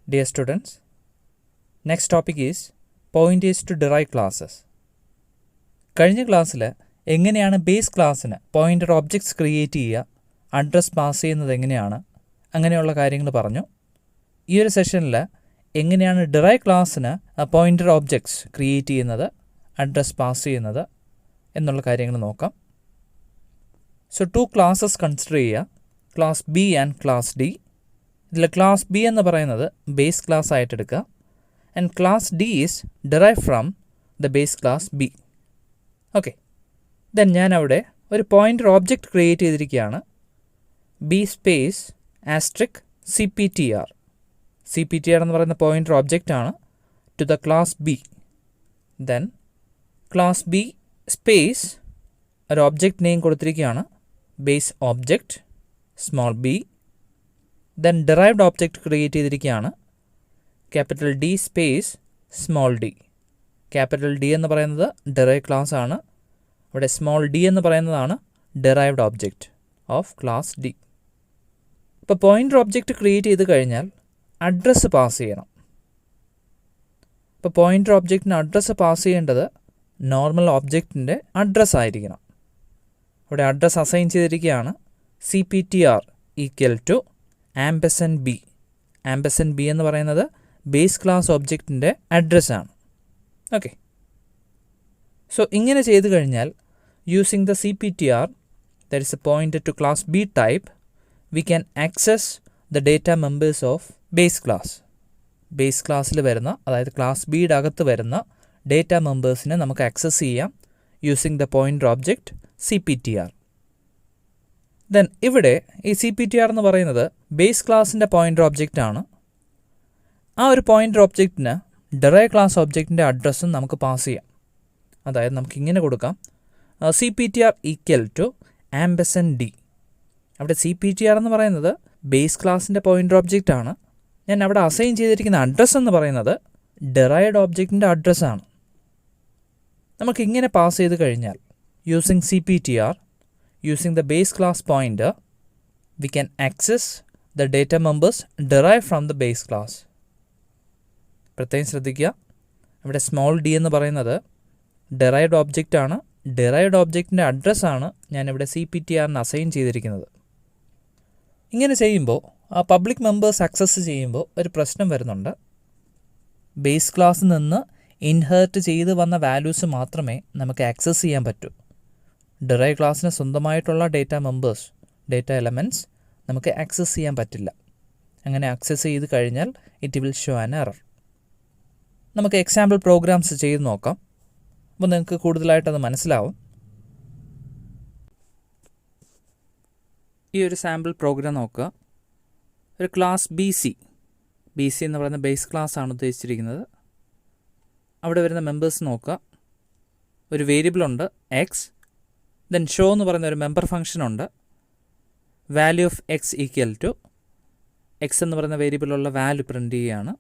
Dear students, next topic is pointers to derived classes. കഴിഞ്ഞ ക്ലാസ്സിൽ എങ്ങനെയാണ് ബേസ് ക്ലാസ്സിന് പോയിൻ്റർ ഒബ്ജക്ട്സ് ക്രിയേറ്റ് ചെയ്യുക, അഡ്രസ് പാസ് ചെയ്യുന്നത് എങ്ങനെയാണ്, അങ്ങനെയുള്ള കാര്യങ്ങൾ പറഞ്ഞു. ഈ ഒരു സെഷനിൽ എങ്ങനെയാണ് ഡിറൈവ് ക്ലാസ്സിന് പോയിൻ്റർ ഒബ്ജക്ട്സ് ക്രിയേറ്റ് ചെയ്യുന്നത്, അഡ്രസ് പാസ് ചെയ്യുന്നത് എന്നുള്ള കാര്യങ്ങൾ നോക്കാം. സോ 2 ക്ലാസ്സസ് കൺസിഡർ ചെയ്യുക, class B and class D. ഇതിൽ ക്ലാസ് ബി എന്ന് പറയുന്നത് ബേസ് ക്ലാസ് ആയിട്ട് എടുക്കുക. And class D is derive from the base class B. Okay, then ഞാൻ അവിടെ ഒരു പോയിൻ്റർ ഓബ്ജക്റ്റ് ക്രിയേറ്റ് ചെയ്തിരിക്കുകയാണ്. B space asterisk CPTR. CPTR എന്ന് പറയുന്ന പോയിൻ്റർ ഓബ്ജക്റ്റാണ് to the class B. Then class B space ഒരു ഒബ്ജക്റ്റ് നെയിം കൊടുത്തിരിക്കുകയാണ്, base object small B. Then derived object create ചെയ്തിരിക്കുകയാണ്, capital D space small D. Capital D എന്ന് പറയുന്നത് derive class ആണ്. ഇവിടെ സ്മോൾ ഡി എന്ന് പറയുന്നതാണ് derived object of class D. ഇപ്പോൾ പോയിൻ്റർ ഓബ്ജക്റ്റ് ക്രിയേറ്റ് ചെയ്ത് കഴിഞ്ഞാൽ അഡ്രസ്സ് പാസ് ചെയ്യണം. ഇപ്പോൾ പോയിൻ്റർ ഓബ്ജക്റ്റിന് അഡ്രസ്സ് പാസ് ചെയ്യേണ്ടത് നോർമൽ ഓബ്ജക്റ്റിൻ്റെ അഡ്രസ്സ് ആയിരിക്കണം. ഇവിടെ അഡ്രസ്സ് അസൈൻ ചെയ്തിരിക്കുകയാണ് CPTR equal to ampersand B. Ampersand B എന്ന് പറയുന്നത് ബേസ് ക്ലാസ് ഒബ്ജക്റ്റിൻ്റെ അഡ്രസ്സാണ്. ഓക്കെ, സോ ഇങ്ങനെ ചെയ്ത് കഴിഞ്ഞാൽ using the CPTR, that is a pointer to class B type, we can access the data members of base class. Base ക്ലാസ്സിൽ വരുന്ന, അതായത് ക്ലാസ് ബിയുടെ അകത്ത് വരുന്ന ഡേറ്റ മെമ്പേഴ്സിനെ നമുക്ക് ആക്സസ് ചെയ്യാം using the pointer object CPTR. Then ഇവിടെ ഈ CPTR എന്ന് പറയുന്നത് ബേസ് ക്ലാസിൻ്റെ പോയിൻ്റർ ഒബ്ജക്റ്റ് ആണ്. ആ ഒരു പോയിൻ്റർ ഒബ്ജക്റ്റിന് ഡിറൈവ് ക്ലാസ് ഒബ്ജക്റ്റിൻ്റെ അഡ്രസ്സും നമുക്ക് പാസ് ചെയ്യാം. അതായത് നമുക്ക് ഇങ്ങനെ കൊടുക്കാം, CPTR ഈക്വൽ ടു ആംപസൻഡ് ഡി. അവിടെ CPTR എന്ന് പറയുന്നത് ബേസ് ക്ലാസിൻ്റെ പോയിൻ്റർ ഒബ്ജക്റ്റ് ആണ്. ഞാൻ അവിടെ അസൈൻ ചെയ്തിരിക്കുന്ന അഡ്രസ്സ് എന്ന് പറയുന്നത് ഡിറൈവ്ഡ് ഒബ്ജക്റ്റിൻ്റെ അഡ്രസ്സാണ്. നമുക്കിങ്ങനെ പാസ് ചെയ്ത് കഴിഞ്ഞാൽ using CPTR, using the base class pointer, we can access the data members derived from the base class. പ്രത്യേകം ശ്രദ്ധിക്കുക, ഇവിടെ സ്മോൾ ഡി എന്ന് പറയുന്നത് ഡിറൈവ്ഡ് ഓബ്ജക്റ്റ് ആണ്. ഡിറൈവ്ഡ് ഓബ്ജക്റ്റിൻ്റെ അഡ്രസ്സാണ് ഞാനിവിടെ CPTRന് അസൈൻ ചെയ്തിരിക്കുന്നത്. ഇങ്ങനെ ചെയ്യുമ്പോൾ ആ പബ്ലിക് മെമ്പേഴ്സ് ആക്സസ് ചെയ്യുമ്പോൾ ഒരു പ്രശ്നം വരുന്നുണ്ട്. ബേസ് ക്ലാസ്സിൽ നിന്ന് ഇൻഹെർട്ട് ചെയ്ത് വന്ന വാല്യൂസ് മാത്രമേ നമുക്ക് ആക്സസ് ചെയ്യാൻ പറ്റൂ. ഡിറൈവ് ക്ലാസ്സിന് സ്വന്തമായിട്ടുള്ള ഡേറ്റ മെമ്പേഴ്സ്, ഡേറ്റ എലമെൻറ്റ്സ് നമുക്ക് ആക്സസ് ചെയ്യാൻ പറ്റില്ല. അങ്ങനെ ആക്സസ് ചെയ്ത് കഴിഞ്ഞാൽ it will show an error. നമുക്ക് എക്സാമ്പിൾ പ്രോഗ്രാംസ് ചെയ്ത് നോക്കാം, അപ്പോൾ നിങ്ങൾക്ക് കൂടുതലായിട്ടത് മനസ്സിലാവും. ഈ ഒരു സാമ്പിൾ പ്രോഗ്രാം നോക്കുക. ഒരു ക്ലാസ് ബി സി എന്ന് പറയുന്ന ബേസ് ക്ലാസ് ആണ് ഉദ്ദേശിച്ചിരിക്കുന്നത്. അവിടെ വരുന്ന മെമ്പേഴ്സ് നോക്കുക. ഒരു വേരിയബിളുണ്ട് എക്സ്. ദെൻ ഷോ എന്ന് പറയുന്ന ഒരു മെമ്പർ ഫംഗ്ഷൻ ഉണ്ട്. Value of X equal to X എന്ന് പറയുന്ന വേരിയബിളുള്ള വാല്യൂ പ്രിൻ്റ് ചെയ്യുകയാണ്.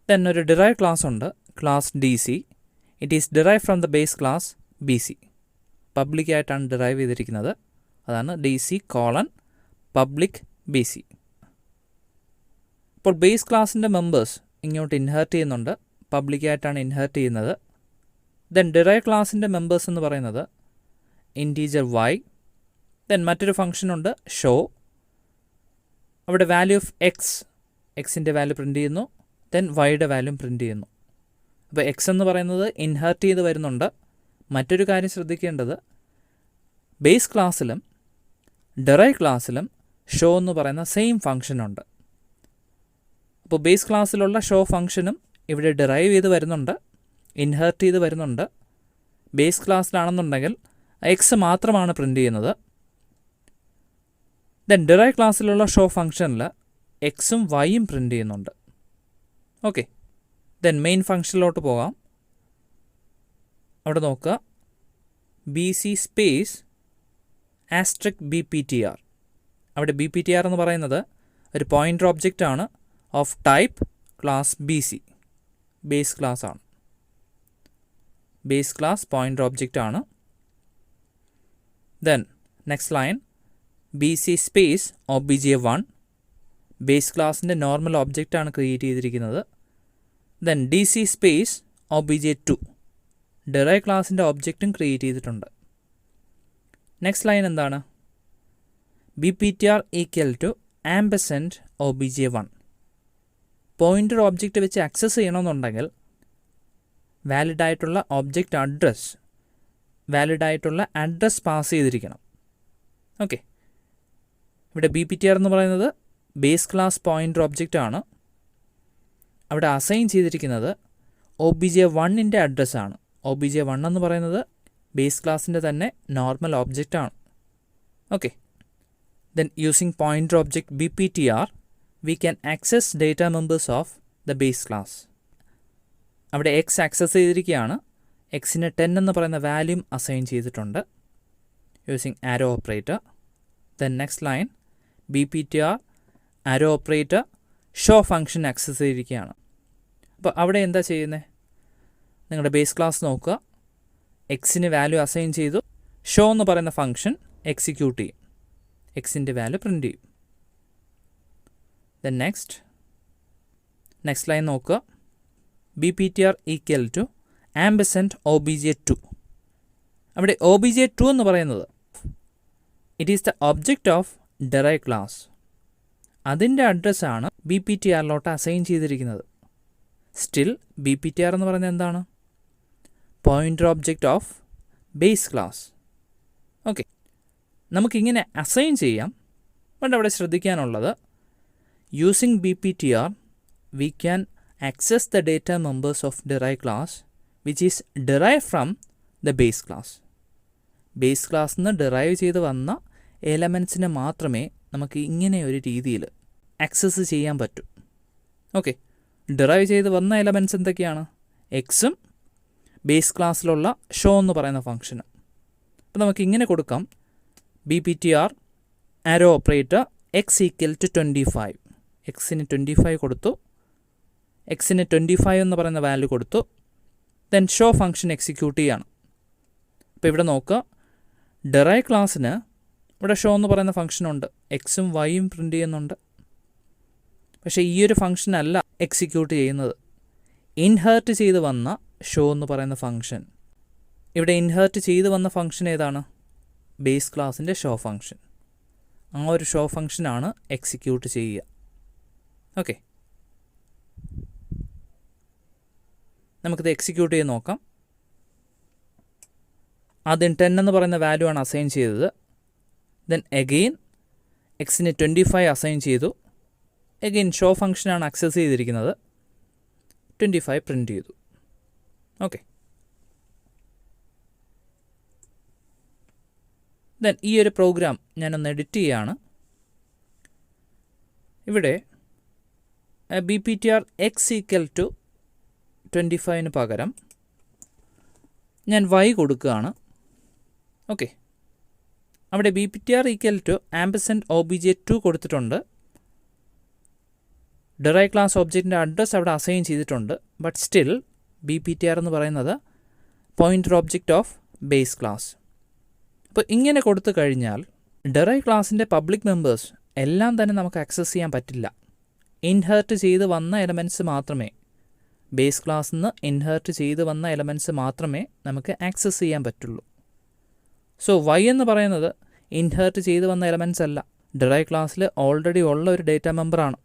ദെൻ ഒരു ഡിറൈവ് ക്ലാസ് ഉണ്ട്, class DC. It is derive from the base class BC. പബ്ലിക്കായിട്ടാണ് ഡിറൈവ് ചെയ്തിരിക്കുന്നത്. അതാണ് DC:, പബ്ലിക് BC. ഇപ്പോൾ ബേസ് ക്ലാസിൻ്റെ മെമ്പേഴ്സ് ഇങ്ങോട്ട് ഇൻഹെർട്ട് ചെയ്യുന്നുണ്ട്, പബ്ലിക്കായിട്ടാണ് ഇൻഹെർട്ട് ചെയ്യുന്നത്. ദെൻ ഡിറൈവ് ക്ലാസിൻ്റെ മെമ്പേഴ്സ് എന്ന് പറയുന്നത് ഇൻറ്റീജർ y. ദെൻ മറ്റൊരു ഫംഗ്ഷനുണ്ട് ഷോ. അവിടെ വാല്യൂ ഓഫ് എക്സിൻ്റെ വാല്യൂ പ്രിൻ്റ് ചെയ്യുന്നു. ദെൻ വൈയുടെ വാല്യൂ പ്രിൻ്റ് ചെയ്യുന്നു. അപ്പോൾ എക്സ് എന്ന് പറയുന്നത് ഇൻഹെർട്ട് ചെയ്ത് വരുന്നുണ്ട്. മറ്റൊരു കാര്യം ശ്രദ്ധിക്കേണ്ടത്, ബേസ് ക്ലാസ്സിലും ഡിറൈവ് ക്ലാസ്സിലും ഷോ എന്ന് പറയുന്ന സെയിം ഫംഗ്ഷനുണ്ട്. അപ്പോൾ ബേസ് ക്ലാസ്സിലുള്ള ഷോ ഫംഗ്ഷനും ഇവിടെ ഡിറൈവ് ചെയ്ത് വരുന്നുണ്ട്, ഇൻഹെർട്ട് ചെയ്ത് വരുന്നുണ്ട്. ബേസ് ക്ലാസ്സിലാണെന്നുണ്ടെങ്കിൽ എക്സ് മാത്രമാണ് പ്രിൻ്റ് ചെയ്യുന്നത്. ദെൻ ഡിറൈവ് ക്ലാസ്സിലുള്ള ഷോ ഫംഗ്ഷനിൽ എക്സും വൈയും പ്രിൻ്റ് ചെയ്യുന്നുണ്ട്. ഓക്കെ, ദെൻ മെയിൻ ഫംഗ്ഷനിലോട്ട് പോകാം. അവിടെ നോക്കുക, BC സ്പേസ് ആസ്ട്രിക് BPTR. അവിടെ BPTR എന്ന് പറയുന്നത് ഒരു പോയിൻ്റർ ഒബ്ജക്റ്റ് ആണ് of type class BC. Base class ആണ്. ബേസ് ക്ലാസ് പോയിൻ്റർ ഒബ്ജക്റ്റ് ആണ്. Then next line BC space obj1. Base ക്ലാസ്സിൻ്റെ നോർമൽ ഒബ്ജക്റ്റാണ് ക്രിയേറ്റ് ചെയ്തിരിക്കുന്നത്. Then D C space obj2 derive ക്ലാസ്സിൻ്റെ ഒബ്ജക്റ്റും ക്രിയേറ്റ് ചെയ്തിട്ടുണ്ട്. നെക്സ്റ്റ് ലൈൻ എന്താണ്? bptr equal to ampersand obj1. Pointer object വെച്ച് access ചെയ്യണമെന്നുണ്ടെങ്കിൽ വാലിഡായിട്ടുള്ള ഒബ്ജക്റ്റ് അഡ്രസ് പാസ് ചെയ്തിരിക്കണം. ഓക്കെ, ഇവിടെ bptr എന്ന് പറയുന്നത് ബേസ് ക്ലാസ് പോയിൻ്റർ ഒബ്ജക്റ്റാണ്. അവിടെ അസൈൻ ചെയ്തിരിക്കുന്നത് obj1ൻ്റെ അഡ്രസ്സാണ്. obj1 എന്ന് പറയുന്നത് ബേസ് ക്ലാസ്സിൻ്റെ തന്നെ നോർമൽ ഒബ്ജക്റ്റാണ്. Okay, then using pointer object bptr we can access data members of the base class. അവിടെ x ആക്സസ് ചെയ്തിരിക്കുകയാണ്. എക്സിന് 10 എന്ന് പറയുന്ന വാല്യൂം അസൈൻ ചെയ്തിട്ടുണ്ട് using arrow operator. Then next line bptr arrow operator show function access ചെയ്തിരിക്കുകയാണ്. അപ്പോൾ അവിടെ എന്താ ചെയ്യുന്നത്? നിങ്ങളുടെ ബേസ് ക്ലാസ് നോക്കുക, എക്സിന് വാല്യൂ അസൈൻ ചെയ്തു, ഷോ എന്ന് പറയുന്ന ഫംഗ്ഷൻ എക്സിക്യൂട്ട് ചെയ്യും, എക്സിൻ്റെ വാല്യൂ പ്രിൻ്റ് ചെയ്യും. ദെൻ നെക്സ്റ്റ് ലൈൻ നോക്കുക, bptr ഈക്വൽ ടു ആംപസെൻറ്റ് obj2. അവിടെ obj2 എന്ന് പറയുന്നത് it is the object of derive class. അതിൻ്റെ അഡ്രസ്സാണ് bptrലോട്ട് അസൈൻ ചെയ്തിരിക്കുന്നത്. സ്റ്റിൽ bptr എന്ന് പറയുന്നത് എന്താണ്? Pointer object of base class. Okay, നമുക്കിങ്ങനെ അസൈൻ ചെയ്യാം. ബട്ട് അവിടെ ശ്രദ്ധിക്കാനുള്ളത്, using bptr we can access the data members of derived class which is derived from the base class. Base ക്ലാസ്സിൽ നിന്ന് ഡിറൈവ് ചെയ്ത് വന്ന എലമെൻസിനെ മാത്രമേ നമുക്ക് ഇങ്ങനെ ഒരു രീതിയിൽ ആക്സസ് ചെയ്യാൻ പറ്റൂ. ഓക്കെ, ഡിറൈവ് ചെയ്ത് വന്ന എലമെൻറ്റ്സ് എന്തൊക്കെയാണ്? എക്സും ബേസ് ക്ലാസ്സിലുള്ള ഷോ എന്ന് പറയുന്ന ഫംഗ്ഷനും. അപ്പോൾ നമുക്ക് ഇങ്ങനെ കൊടുക്കാം, bptr arrow operator x equal to 25. എക്സിന് 25 കൊടുത്തു, എക്സിന് 25 എന്ന് പറയുന്ന വാല്യൂ കൊടുത്തു. ദെൻ ഷോ ഫംഗ്ഷൻ എക്സിക്യൂട്ട് ചെയ്യാണ്. അപ്പോൾ ഇവിടെ നോക്കുക, ഡിറൈവ് ക്ലാസ്സിന് ഇവിടെ ഷോ എന്ന് പറയുന്ന ഫംഗ്ഷനുണ്ട്, എക്സും വൈയും പ്രിൻ്റ് ചെയ്യുന്നുണ്ട്. പക്ഷേ ഈ ഒരു ഫംഗ്ഷൻ അല്ല എക്സിക്യൂട്ട് ചെയ്യുന്നത്, ഇൻഹേർട്ട് ചെയ്ത് വന്ന ഷോ എന്ന് പറയുന്ന ഫംഗ്ഷൻ. ഇവിടെ ഇൻഹേർട്ട് ചെയ്ത് വന്ന ഫംഗ്ഷൻ ഏതാണ്? ബേസ് ക്ലാസ്സിൻ്റെ ഷോ ഫംഗ്ഷൻ. ആ ഒരു ഷോ ഫംഗ്ഷനാണ് എക്സിക്യൂട്ട് ചെയ്യുക. ഓക്കെ, നമുക്കിത് എക്സിക്യൂട്ട് ചെയ്ത് നോക്കാം. ആദ്യം 10 എന്ന് പറയുന്ന വാല്യൂ ആണ് അസൈൻ ചെയ്തത്. ദെൻ എഗെയിൻ എക്സിന് 25 അസൈൻ ചെയ്തു. എഗെയിൻ ഷോ ഫംഗ്ഷനാണ് ആക്സസ് ചെയ്തിരിക്കുന്നത്, 25 പ്രിൻ്റ് ചെയ്തു. ഓക്കെ, ദെൻ ഈ ഒരു പ്രോഗ്രാം ഞാനൊന്ന് എഡിറ്റ് ചെയ്യുകയാണ്. ഇവിടെ bptr x ഈക്വൽ ടു 25 പകരം ഞാൻ y കൊടുക്കുകയാണ്. ഓക്കെ, അവിടെ bptr ഈക്വൽ ടു ആംപസെൻറ്റ് obj2 കൊടുത്തിട്ടുണ്ട്. ഡിറൈവ് ക്ലാസ് ഒബ്ജക്റ്റിൻ്റെ അഡ്രസ്സ് അവിടെ അസൈൻ ചെയ്തിട്ടുണ്ട്. ബട്ട് സ്റ്റിൽ bptr എന്ന് പറയുന്നത് pointer object of base class. അപ്പോൾ ഇങ്ങനെ കൊടുത്തു കഴിഞ്ഞാൽ ഡിറൈവ് ക്ലാസ്സിൻ്റെ പബ്ലിക് മെമ്പേഴ്സ് എല്ലാം തന്നെ നമുക്ക് ആക്സസ് ചെയ്യാൻ പറ്റില്ല. ഇൻഹേർട്ട് ചെയ്ത് വന്ന എലമെൻറ്റ്സ് മാത്രമേ, ബേസ് ക്ലാസ്സിൽ നിന്ന് ഇൻഹേർട്ട് ചെയ്ത് വന്ന എലമെൻറ്റ്സ് മാത്രമേ നമുക്ക് ആക്സസ് ചെയ്യാൻ പറ്റുള്ളൂ. സോ y എന്ന് പറയുന്നത് ഇൻഹേർട്ട് ചെയ്ത് വന്ന എലമെൻറ്റ്സ് അല്ല, ഡിറൈവ് ക്ലാസ്സിൽ ഓൾറെഡി ഉള്ള ഒരു ഡേറ്റ മെമ്പറാണ്.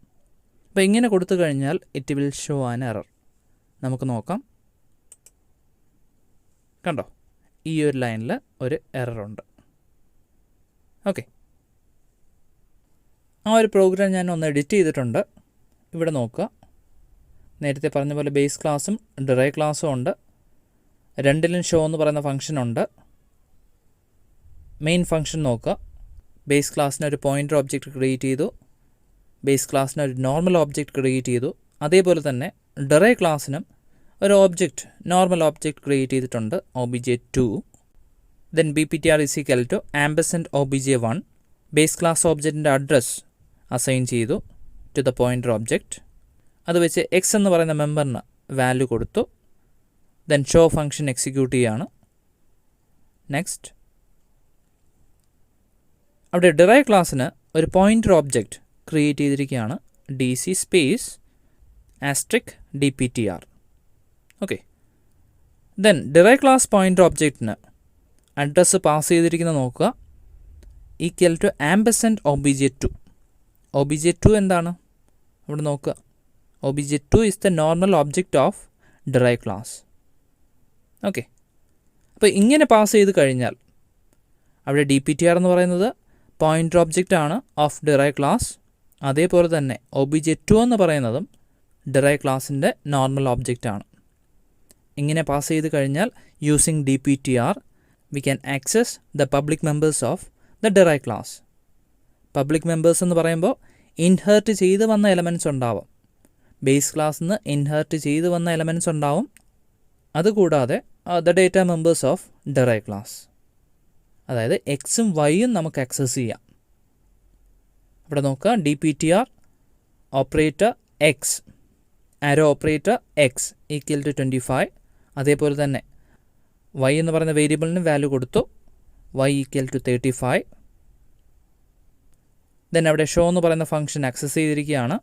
അപ്പോൾ ഇങ്ങനെ കൊടുത്തു കഴിഞ്ഞാൽ it will show an error. നമുക്ക് നോക്കാം, കണ്ടോ, ഈ ഒരു ലൈനിൽ ഒരു എററുണ്ട്. ഓക്കെ, ആ ഒരു പ്രോഗ്രാം ഞാൻ ഒന്ന് എഡിറ്റ് ചെയ്തിട്ടുണ്ട്. ഇവിടെ നോക്കുക, നേരത്തെ പറഞ്ഞ പോലെ ബേസ് ക്ലാസ്സും ഡിറൈവ് ക്ലാസ്സും ഉണ്ട്. രണ്ടിലും ഷോ എന്ന് പറയുന്ന ഫംഗ്ഷനുണ്ട്. മെയിൻ ഫംഗ്ഷൻ നോക്കുക, ബേസ് ക്ലാസ്സിന് ഒരു പോയിൻ്റർ ഒബ്ജക്റ്റ് ക്രിയേറ്റ് ചെയ്തു, ബേസ് ക്ലാസ്സിന് ഒരു നോർമൽ ഒബ്ജക്റ്റ് ക്രിയേറ്റ് ചെയ്തു. അതേപോലെ തന്നെ ഡിറൈവ് ക്ലാസ്സിനും ഒരു ഒബ്ജക്റ്റ്, നോർമൽ ഒബ്ജക്റ്റ് ക്രിയേറ്റ് ചെയ്തിട്ടുണ്ട്, obj2. Then bptr is equal to ampersand obj1. Base class ഒബ്ജക്റ്റിൻ്റെ അഡ്രസ്സ് അസൈൻ ചെയ്തു ടു ദ പോയിൻ്റർ ഒബ്ജക്റ്റ്. അത് വെച്ച് എക്സ് എന്ന് പറയുന്ന മെമ്പറിന് വാല്യൂ കൊടുത്തു. ദെൻ ഷോ ഫംഗ്ഷൻ എക്സിക്യൂട്ട് ചെയ്യാണ്. നെക്സ്റ്റ്, അവിടെ ഡിറൈവ് ക്ലാസ്സിന് ഒരു പോയിൻ്റർ ഒബ്ജക്റ്റ് ക്രിയേറ്റ് ചെയ്തിരിക്കുകയാണ്, DC space asterisk DPTR. Okay, then derive class pointer ഒബ്ജക്റ്റിന് അഡ്രസ്സ് പാസ് ചെയ്തിരിക്കുന്നത് നോക്കുക, ഈക്വൽ ടു ആംബസെൻറ്റ് obj2. obj2 എന്താണ് ഇവിടെ നോക്കുക, obj2 is the normal object of derived class. Okay, അപ്പോൾ ഇങ്ങനെ പാസ് ചെയ്ത് കഴിഞ്ഞാൽ അവിടെ DPTR എന്ന് പറയുന്നത് പോയിൻ്റർ ഒബ്ജക്റ്റ് ആണ് ഓഫ് ഡിറൈവ് ക്ലാസ്. അതേപോലെ തന്നെ obj2 എന്ന് പറയുന്നതും ഡിറൈവ് ക്ലാസിൻ്റെ നോർമൽ ഒബ്ജക്റ്റ് ആണ്. ഇങ്ങനെ പാസ് ചെയ്ത് കഴിഞ്ഞാൽ using DPTR V can access the public members of the derive class. Public members എന്ന് പറയുമ്പോൾ ഇൻഹെർട്ട് ചെയ്ത് വന്ന എലമെൻറ്റ്സ് ഉണ്ടാവും. ബേസ് ക്ലാസ്സിൽ നിന്ന് ഇൻഹെർട്ട് ചെയ്ത് വന്ന എലമെൻറ്റ്സ് ഉണ്ടാവും. അതുകൂടാതെ the data members of derive class, അതായത് എക്സും വൈയും നമുക്ക് ആക്സസ് ചെയ്യാം. ഇവിടെ നോക്കുക, DPTR operator x, arrow operator x equal to 25. അതേപോലെ തന്നെ വൈ എന്ന് പറയുന്ന വേരിയബിളിന് വാല്യൂ കൊടുത്തു, വൈ ഈക്വൽ ടു 35. ദെൻ അവിടെ ഷോ എന്ന് പറയുന്ന ഫംഗ്ഷൻ ആക്സസ് ചെയ്തിരിക്കുകയാണ്.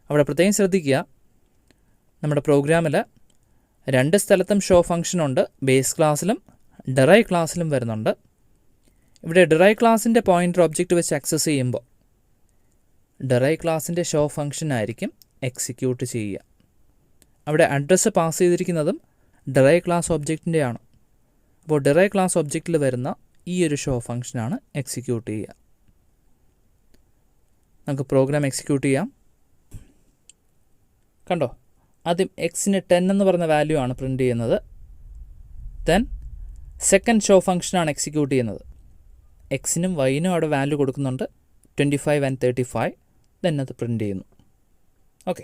അവിടെ പ്രത്യേകം ശ്രദ്ധിക്കുക, നമ്മുടെ പ്രോഗ്രാമിൽ 2 സ്ഥലത്തും ഷോ ഫംഗ്ഷൻ ഉണ്ട്, ബേസ് ക്ലാസ്സിലും ഡിറൈവ് ക്ലാസ്സിലും വരുന്നുണ്ട്. ഇവിടെ ഡിറൈവ് ക്ലാസ്സിൻ്റെ പോയിൻ്റർ ഒബ്ജക്റ്റ് വെച്ച് ആക്സസ് ചെയ്യുമ്പോൾ ഡിറൈവ് ക്ലാസ്സിൻ്റെ ഷോ ഫംഗ്ഷൻ ആയിരിക്കും എക്സിക്യൂട്ട് ചെയ്യുക. അവിടെ അഡ്രസ്സ് പാസ് ചെയ്തിരിക്കുന്നതും ഡിറൈവ് ക്ലാസ് ഒബ്ജക്റ്റിൻ്റെ ആണ്. അപ്പോൾ ഡിറൈവ് ക്ലാസ് ഒബ്ജക്റ്റിൽ വരുന്ന ഈ ഒരു ഷോ ഫംഗ്ഷനാണ് എക്സിക്യൂട്ട് ചെയ്യുക. നമുക്ക് പ്രോഗ്രാം എക്സിക്യൂട്ട് ചെയ്യാം. കണ്ടോ, ആദ്യം എക്സിന് 10 എന്ന് പറയുന്ന വാല്യൂ ആണ് പ്രിൻ്റ് ചെയ്യുന്നത്. ദെൻ സെക്കൻഡ് ഷോ ഫംഗ്ഷനാണ് എക്സിക്യൂട്ട് ചെയ്യുന്നത്. എക്സിനും വൈനും അവിടെ വാല്യൂ കൊടുക്കുന്നുണ്ട്, 25 and 35. ദെൻ അത് പ്രിൻ്റ് ചെയ്യുന്നു. ഓക്കെ,